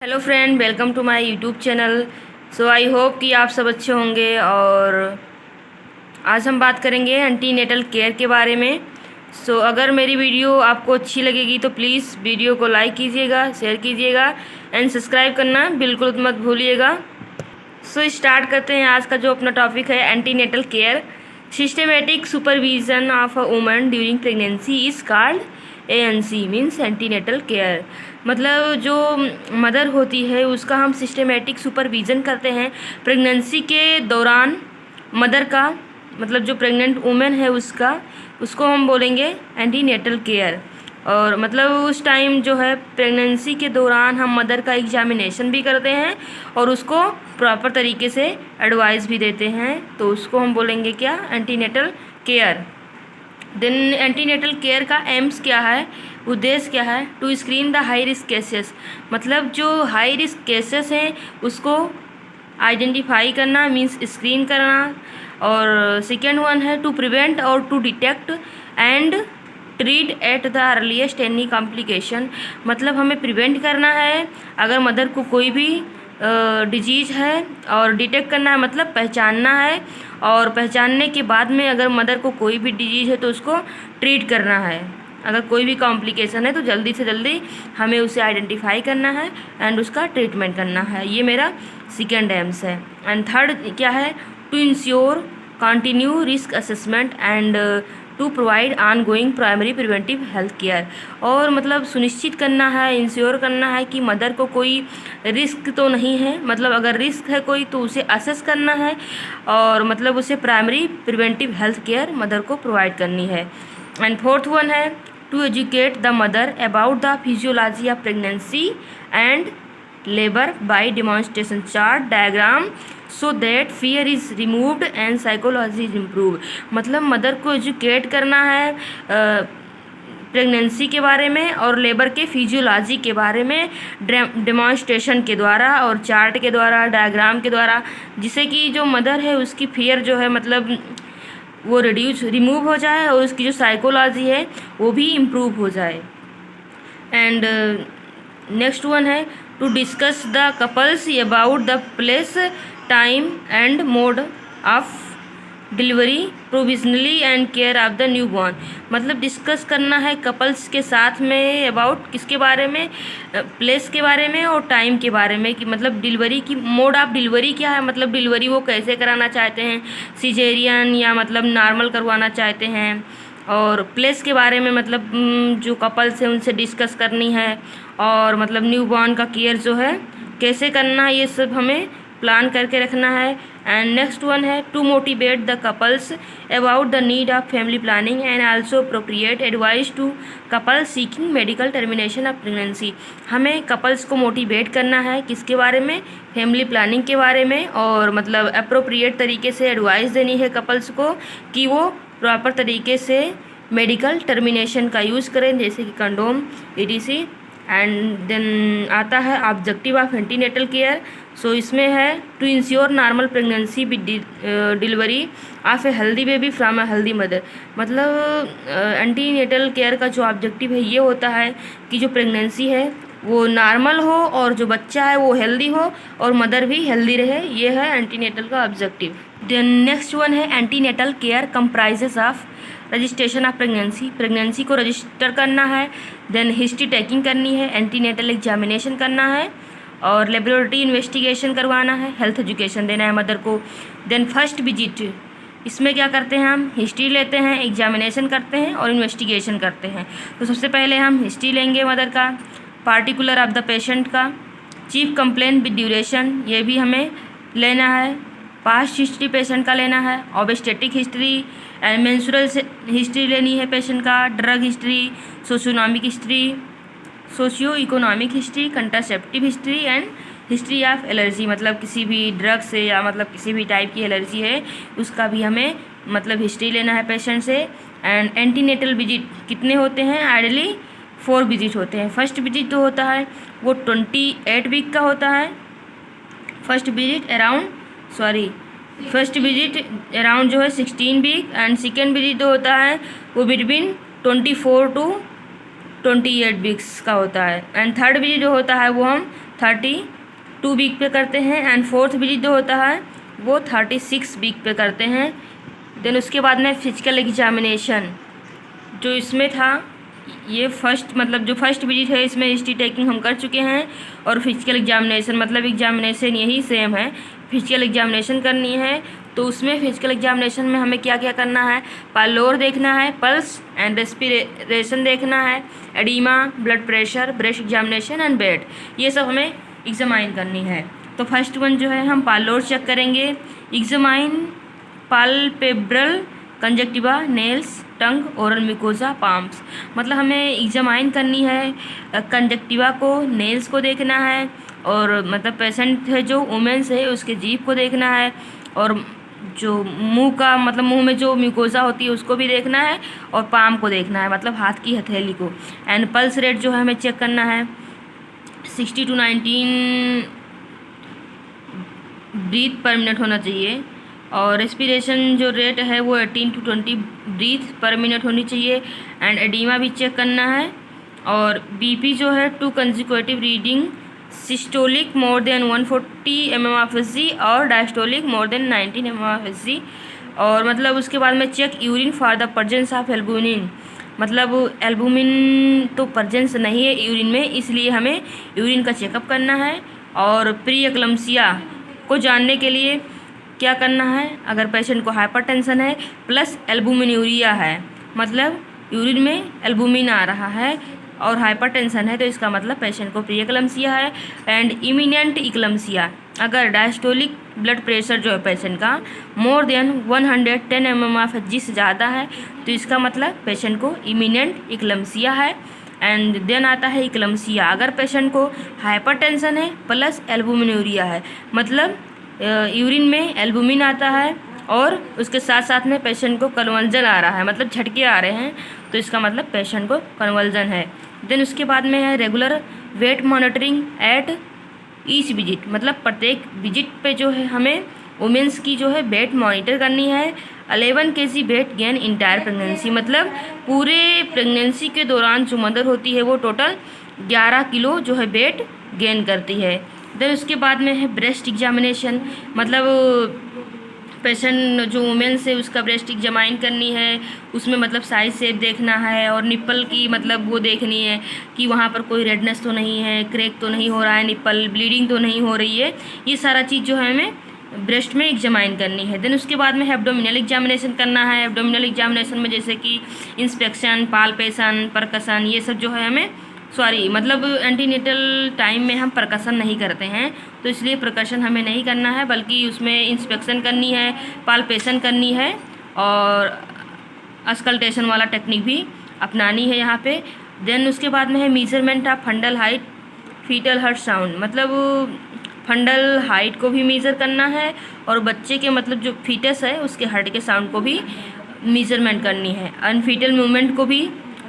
Hello friend, welcome to my YouTube channel. So I hope कि आप सब अच्छे होंगे। और आज हम बात करेंगे एंटीनेटल केयर के बारे में। अगर मेरी वीडियो आपको अच्छी लगेगी तो प्लीज़ वीडियो को लाइक कीजिएगा, शेयर कीजिएगा एंड सब्सक्राइब करना बिल्कुल मत भूलिएगा। स्टार्ट करते हैं। आज का जो अपना टॉपिक है antenatal care. Systematic supervision of a woman during pregnancy is called ANC means antenatal care. मतलब जो मदर होती है उसका हम सिस्टमेटिक सुपरविज़न करते हैं प्रेगनेंसी के दौरान। मदर का मतलब जो प्रेग्नेंट वुमेन है उसको हम बोलेंगे एंटीनेटल केयर। और मतलब उस टाइम जो है प्रेगनेंसी के दौरान हम मदर का एग्जामिनेशन भी करते हैं और उसको प्रॉपर तरीके से एडवाइस भी देते हैं, तो उसको हम बोलेंगे क्या, antenatal care. Then antenatal care का एम्स क्या है, उद्देश्य क्या है, to screen the high risk cases. मतलब जो हाई रिस्क केसेस हैं उसको आइडेंटिफाई करना मीन्स स्क्रीन करना। और सेकेंड वन है टू प्रिवेंट और to detect and treat at the earliest any complication. मतलब हमें प्रिवेंट करना है अगर मदर को कोई भी डिजीज़ है, और डिटेक्ट करना है मतलब पहचानना है, और पहचानने के बाद में अगर मदर को कोई भी डिजीज़ है तो उसको ट्रीट करना है। अगर कोई भी कॉम्प्लिकेशन है तो जल्दी से जल्दी हमें उसे आइडेंटिफाई करना है एंड उसका ट्रीटमेंट करना है। ये मेरा सेकेंड एम्स है। एंड थर्ड क्या है, to ensure continue risk assessment and to provide on going primary preventive health care. और मतलब सुनिश्चित करना है, इंश्योर करना है कि मदर को कोई रिस्क तो नहीं है। मतलब अगर रिस्क है कोई तो उसे असेस करना है और मतलब उसे primary preventive health care mother को प्रोवाइड करनी है। एंड फोर्थ वन है to educate the mother about the physiology of pregnancy and labour by demonstration chart diagram so that fear is removed and psychology is improve. मतलब mother को educate करना है pregnancy के बारे में और लेबर के फिजियोलॉजी के बारे में डेमॉन्स्ट्रेशन के द्वारा और चार्ट के द्वारा, डायग्राम के द्वारा, जिससे कि जो मदर है उसकी फियर जो है मतलब वो रिमूव हो जाए और उसकी जो साइकोलॉजी है वो भी इम्प्रूव हो जाए। एंड नेक्स्ट वन है to discuss the couples about the place, time and mode of delivery provisionally and care of the new born. मतलब डिस्कस करना है कपल्स के साथ में अबाउट किसके बारे में, प्लेस के बारे में और टाइम के बारे में, कि मतलब डिलीवरी की मोड ऑफ डिलीवरी क्या है, मतलब डिलीवरी वो कैसे कराना चाहते हैं, सिजेरियन या मतलब नॉर्मल करवाना चाहते हैं। और प्लेस के बारे में मतलब जो कपल्स हैं उनसे डिस्कस करनी है, और मतलब न्यू बॉर्न का केयर जो है कैसे करना है ये सब हमें प्लान करके रखना है। एंड नेक्स्ट वन है to motivate the couples about the need of family planning and also appropriate advice to couples seeking medical termination of pregnancy. हमें कपल्स को मोटिवेट करना है किसके बारे में, फैमिली प्लानिंग के बारे में, और मतलब अप्रोप्रिएट तरीके से एडवाइस देनी है कपल्स को कि वो प्रॉपर तरीके से मेडिकल टर्मिनेशन का यूज़ करें, जैसे कि कंडोम ETC। एंड देन आता है ऑब्जेक्टिव ऑफ एंटीनेटल केयर। इसमें है to ensure normal pregnancy with delivery of a healthy baby from a healthy mother. मतलब एंटीनेटल केयर का जो ऑब्जेक्टिव है ये होता है कि जो प्रेगनेंसी है वो नॉर्मल हो और जो बच्चा है वो हेल्दी हो और मदर भी हेल्दी रहे। ये है एंटीनेटल का ऑब्जेक्टिव। देन नेक्स्ट वन है antenatal care comprises of registration of pregnancy को रजिस्टर करना है, देन हिस्ट्री टेकिंग करनी है, एंटीनेटल एग्जामिनेशन करना है और लेबोरेटरी इन्वेस्टिगेशन करवाना है, हेल्थ एजुकेशन देना है मदर को। देन फर्स्ट विजिट, इसमें क्या करते हैं, हम हिस्ट्री लेते हैं, एग्जामिनेशन करते हैं और इन्वेस्टिगेशन करते हैं। तो सबसे पहले हम हिस्ट्री लेंगे मदर का, पार्टिकुलर ऑफ द पेशेंट का, चीफ कंप्लेंट विद ड्यूरेशन ये भी हमें लेना है, पास्ट हिस्ट्री पेशेंट का लेना है, obstetric history and menstrual history लेनी है पेशेंट का, drug history, socio economic history, contraceptive history and history of allergy. मतलब किसी भी ड्रग से या मतलब किसी भी टाइप की एलर्जी है उसका भी हमें मतलब हिस्ट्री लेना है पेशेंट से। एंड एंटीनेटल विजिट कितने होते हैं, आइडली 4 विजिट होते हैं। फर्स्ट विजिट जो होता है वो 28 वीक का होता है, फर्स्ट विजिट अराउंड जो है 16 वीक। एंड सेकेंड विजिट जो होता है वो बिटवीन 24 to 28 वीक्स का होता है। एंड थर्ड विजिट जो होता है वो हम 32 वीक पे करते हैं, एंड 4th विजिट जो होता है वो 36 वीक पे करते हैं। देन उसके बाद में फिजिकल एग्जामिनेशन जो इसमें था, ये जो फर्स्ट विजिट है इसमें हिस्ट्री टेकिंग हम कर चुके हैं, और फिजिकल एग्जामिनेशन मतलब एग्जामिनेशन यही सेम है, फिजिकल एग्जामिनेशन करनी है। तो उसमें फिजिकल एग्जामिनेशन में हमें क्या क्या करना है, पालोर देखना है, पल्स एंड रेस्पिरेशन देखना है, oedema, blood pressure, breast examination and weight, ये सब हमें एग्जामाइन करनी है। तो फर्स्ट वन जो है हम पालोर चेक करेंगे, एग्जामाइन पाल्पेब्रल कंजक्टिवा, नेल्स, टंग, ओरल मिकोजा, पाम्स। मतलब हमें एग्जामाइन करनी है कंजक्टिवा को, नेल्स को देखना है, और मतलब पेशेंट है जो वुमेन्स है उसके जीभ को देखना है, और जो मुंह का मतलब मुंह में जो म्यूकोजा होती है उसको भी देखना है, और पाम को देखना है मतलब हाथ की हथेली को। एंड पल्स रेट जो है हमें चेक करना है 60 to 19 ब्रीथ पर मिनट होना चाहिए, और रेस्पिरेशन जो रेट है वो 18 to 20 ब्रीथ पर मिनट होनी चाहिए। एंड एडिमा भी चेक करना है, और बीपी जो है 2 consecutive reading, systolic more than 140 mmHg और डायस्टोलिक मोर देन 19 mmHg। और मतलब उसके बाद में check urine for the presence of albumin, मतलब एल्बुमिन तो प्रेजेंस नहीं है यूरिन में, इसलिए हमें यूरिन का चेकअप करना है। और प्री एक्लम्सिया को जानने के लिए क्या करना है, अगर पेशेंट को हाइपरटेंशन है प्लस एल्बुमिनूरिया है, मतलब यूरिन में एल्बुमिन आ रहा है और हाइपरटेंशन है, तो इसका मतलब पेशेंट को प्री एक्लम्सिया है। एंड इमिनेंट इक्लम्सिया, अगर डायस्टोलिक ब्लड प्रेशर जो है पेशेंट का मोर देन 110 mmHg से ज़्यादा है, तो इसका मतलब पेशेंट को इमिनेंट इक्लम्सिया है। एंड देन आता है इक्लम्सिया, अगर पेशेंट को हाइपरटेंशन है प्लस एल्बुमिनूरिया है, मतलब यूरिन में एल्बुमिन आता है और उसके साथ साथ में पेशेंट को कन्वल्जन आ रहा है, मतलब झटके आ रहे हैं, तो इसका मतलब पेशेंट को कन्वल्जन है। देन उसके बाद में है regular weight monitoring at each visit, मतलब प्रत्येक विजिट पे जो है हमें वुमेंस की जो है वेट मॉनिटर करनी है। 11 kg weight gain entire pregnancy, मतलब पूरे प्रेगनेंसी के दौरान जो मदर होती है वो टोटल 11 किलो जो है वेट गेन करती है। देन उसके बाद में है ब्रेस्ट एग्जामिनेशन, मतलब पेशेंट जो वुमेन्स है उसका ब्रेस्ट एग्जामाइन करनी है, उसमें मतलब साइज शेप देखना है, और निप्पल की मतलब वो देखनी है कि वहाँ पर कोई रेडनेस तो नहीं है, क्रैक तो नहीं हो रहा है निप्पल, ब्लीडिंग तो नहीं हो रही है, ये सारा चीज़ जो है हमें ब्रेस्ट में एग्जामाइन करनी है। देन उसके बाद में एब्डोमिनल एग्जामिनेशन करना है। एब्डोमिनल एग्जामिनेशन में जैसे कि इंस्पेक्शन, पाल्पेशन, परकसन, ये सब जो है हमें मतलब एंटीनेटल टाइम में हम परकसन नहीं करते हैं, तो इसलिए परकसन हमें नहीं करना है, बल्कि उसमें इंस्पेक्शन करनी है, पाल्पेशन करनी है, और अस्कल्टेशन वाला टेक्निक भी अपनानी है यहाँ पे। देन उसके बाद में है measurement of fundal height, foetal heart sound, मतलब फंडल हाइट को भी मेज़र करना है, और बच्चे के मतलब जो फीटस है उसके हार्ट के साउंड को भी मेजरमेंट करनी है। अनफीटल मूवमेंट को भी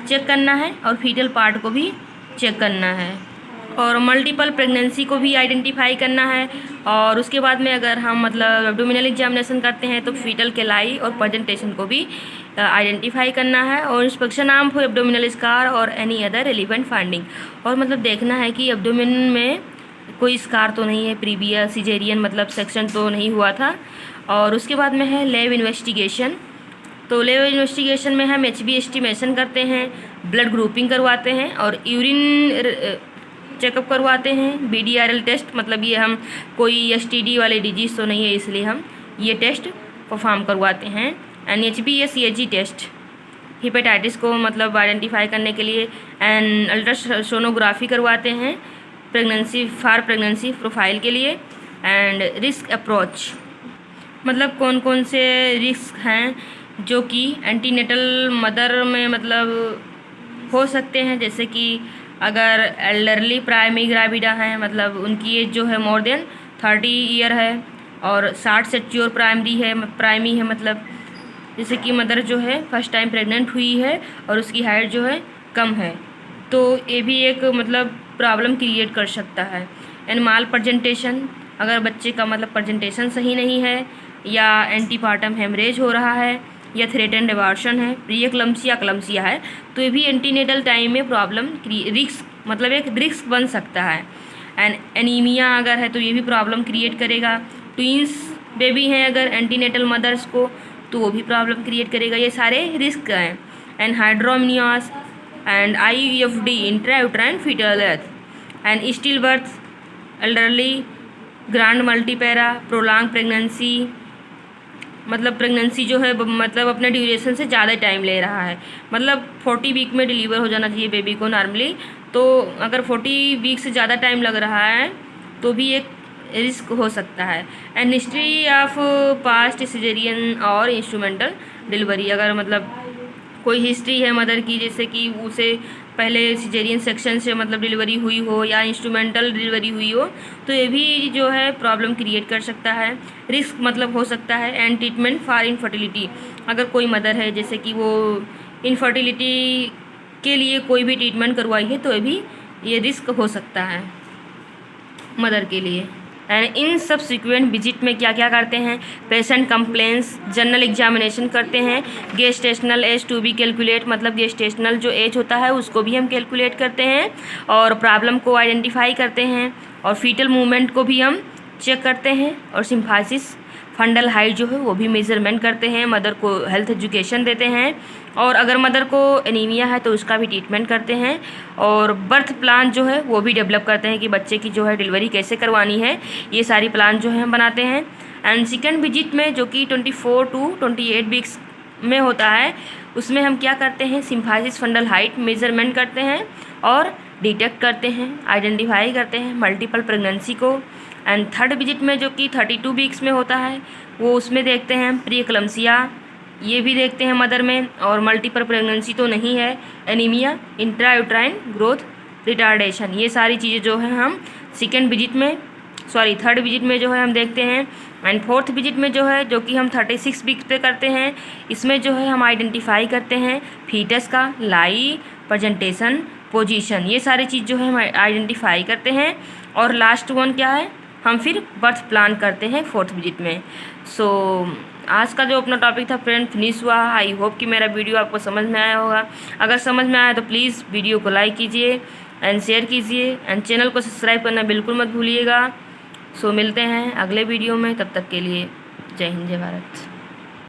चेक करना है, और फीटल पार्ट को भी चेक करना है, और मल्टीपल प्रेगनेंसी को भी आइडेंटिफाई करना है। और उसके बाद में अगर हम मतलब एब्डोमिनल एग्जामिनेशन करते हैं तो फीटल केलाई और प्रेजेंटेशन को भी आइडेंटिफाई करना है, और inspection arm for abdominal scar और एनी अदर रिलेवेंट फाइंडिंग, और मतलब देखना है कि एब्डोमिन में कोई स्कार तो नहीं है, प्रीवियस सिजेरियन मतलब सेक्शन तो नहीं हुआ था। और उसके बाद में है लैब इन्वेस्टिगेशन, तो लैब इन्वेस्टिगेशन में हम HB एस्टिमेशन करते हैं, ब्लड ग्रुपिंग करवाते हैं, और यूरिन चेकअप करवाते हैं, BDRL टेस्ट, मतलब ये हम कोई STD वाले डिजीज़ तो नहीं है इसलिए हम ये टेस्ट परफॉर्म करवाते हैं। एंड HbA-CAG टेस्ट हेपेटाइटिस को मतलब आइडेंटिफाई करने के लिए, एंड अल्ट्रासोनोग्राफी करवाते हैं प्रेगनेंसी प्रोफाइल के लिए। एंड रिस्क अप्रोच, मतलब कौन कौन से रिस्क हैं जो कि एंटीनेटल मदर में मतलब हो सकते हैं, जैसे कि अगर एल्डरली प्राइमरी ग्राविडा हैं, मतलब उनकी एज जो है मोर देन 30 ईयर है, और 60 सेच्योर प्राइमरी है, मतलब जैसे कि मदर जो है फर्स्ट टाइम प्रेग्नेंट हुई है और उसकी हाइट जो है कम है, तो ये भी एक मतलब प्रॉब्लम क्रिएट कर सकता है। एंड माल प्रेजेंटेशन, अगर बच्चे का मतलब प्रेजेंटेशन सही नहीं है, या एंटीपार्टम हेमरेज हो रहा है, या थ्रेटेंड एबॉर्शन है, प्री क्लम्सिया है, तो ये भी एंटीनेटल टाइम में प्रॉब्लम रिस्क मतलब एक रिस्क बन सकता है। एंड एनीमिया अगर है तो ये भी प्रॉब्लम क्रिएट करेगा। ट्विंस बेबी हैं अगर एंटीनेटल मदर्स को तो वो भी प्रॉब्लम क्रिएट करेगा। ये सारे रिस्क हैं। And hydramnios and IUFD intrauterine fetal death and still birth, elderly, grand multipara, prolong pregnancy, मतलब प्रेगनेंसी जो है मतलब अपने ड्यूरेशन से ज़्यादा टाइम ले रहा है, मतलब 40 वीक में डिलीवर हो जाना चाहिए बेबी को नॉर्मली, तो अगर 40 वीक से ज़्यादा टाइम लग रहा है तो भी एक रिस्क हो सकता है। And history of past caesarean और इंस्ट्रूमेंटल डिलीवरी, अगर मतलब कोई हिस्ट्री है मदर की, जैसे कि उसे पहले सिजेरियन सेक्शन से मतलब डिलीवरी हुई हो या इंस्ट्रूमेंटल डिलीवरी हुई हो, तो ये भी जो है प्रॉब्लम क्रिएट कर सकता है, रिस्क मतलब हो सकता है। एंड ट्रीटमेंट फॉर इनफर्टिलिटी, अगर कोई मदर है जैसे कि वो इनफर्टिलिटी के लिए कोई भी ट्रीटमेंट करवाई है तो ये रिस्क हो सकता है मदर के लिए। एंड इन सब्सिक्वेंट विजिट में क्या क्या करते हैं, पेशेंट कंप्लेंट्स, जनरल एग्जामिनेशन करते हैं, gestational age to be calculate, मतलब गेस्टेशनल जो एज होता है उसको भी हम कैलकुलेट करते हैं और प्रॉब्लम को आइडेंटिफाई करते हैं और फीटल मूवमेंट को भी हम चेक करते हैं और सिम्फासिस फंडल हाइट जो है वो भी मेजरमेंट करते हैं, मदर को हेल्थ एजुकेशन देते हैं और अगर मदर को एनीमिया है तो उसका भी ट्रीटमेंट करते हैं और बर्थ प्लान जो है वो भी डेवलप करते हैं कि बच्चे की जो है डिलीवरी कैसे करवानी है, ये सारी प्लान जो है हम बनाते हैं। एंड सेकेंड विजिट में जो कि 24 to 28 वीक्स में होता है उसमें हम क्या करते हैं, सिम्फासिस फंडल हाइट मेजरमेंट करते हैं और डिटेक्ट करते हैं, आइडेंटिफाई करते हैं मल्टीपल प्रेगनेंसी को। एंड थर्ड विजिट में जो कि 32 वीक्स में होता है वो उसमें देखते हैं प्रीएक्लम्सिया, ये भी देखते हैं मदर में, और मल्टीपल प्रेगनेंसी तो नहीं है, एनीमिया, इंट्रायूट्राइन ग्रोथ रिटार्डेशन, ये सारी चीज़ें जो है हम थर्ड विजिट में जो है हम देखते हैं। एंड फोर्थ विजिट में जो है जो कि हम 36 वीक्स पे करते हैं, इसमें जो है हम आइडेंटिफाई करते हैं फीटस का लाई, प्रेजेंटेशन, पोजीशन, ये सारी चीज़ जो है हम आइडेंटिफाई करते हैं और लास्ट वन क्या है, हम फिर बर्थ प्लान करते हैं फोर्थ विजिट में। सो आज का जो अपना टॉपिक था फ्रेंड फिनिश हुआ। आई होप कि मेरा वीडियो आपको समझ में आया होगा। अगर समझ में आया तो प्लीज़ वीडियो को लाइक कीजिए एंड शेयर कीजिए एंड चैनल को सब्सक्राइब करना बिल्कुल मत भूलिएगा। सो मिलते हैं अगले वीडियो में, तब तक के लिए जय हिंद जय भारत।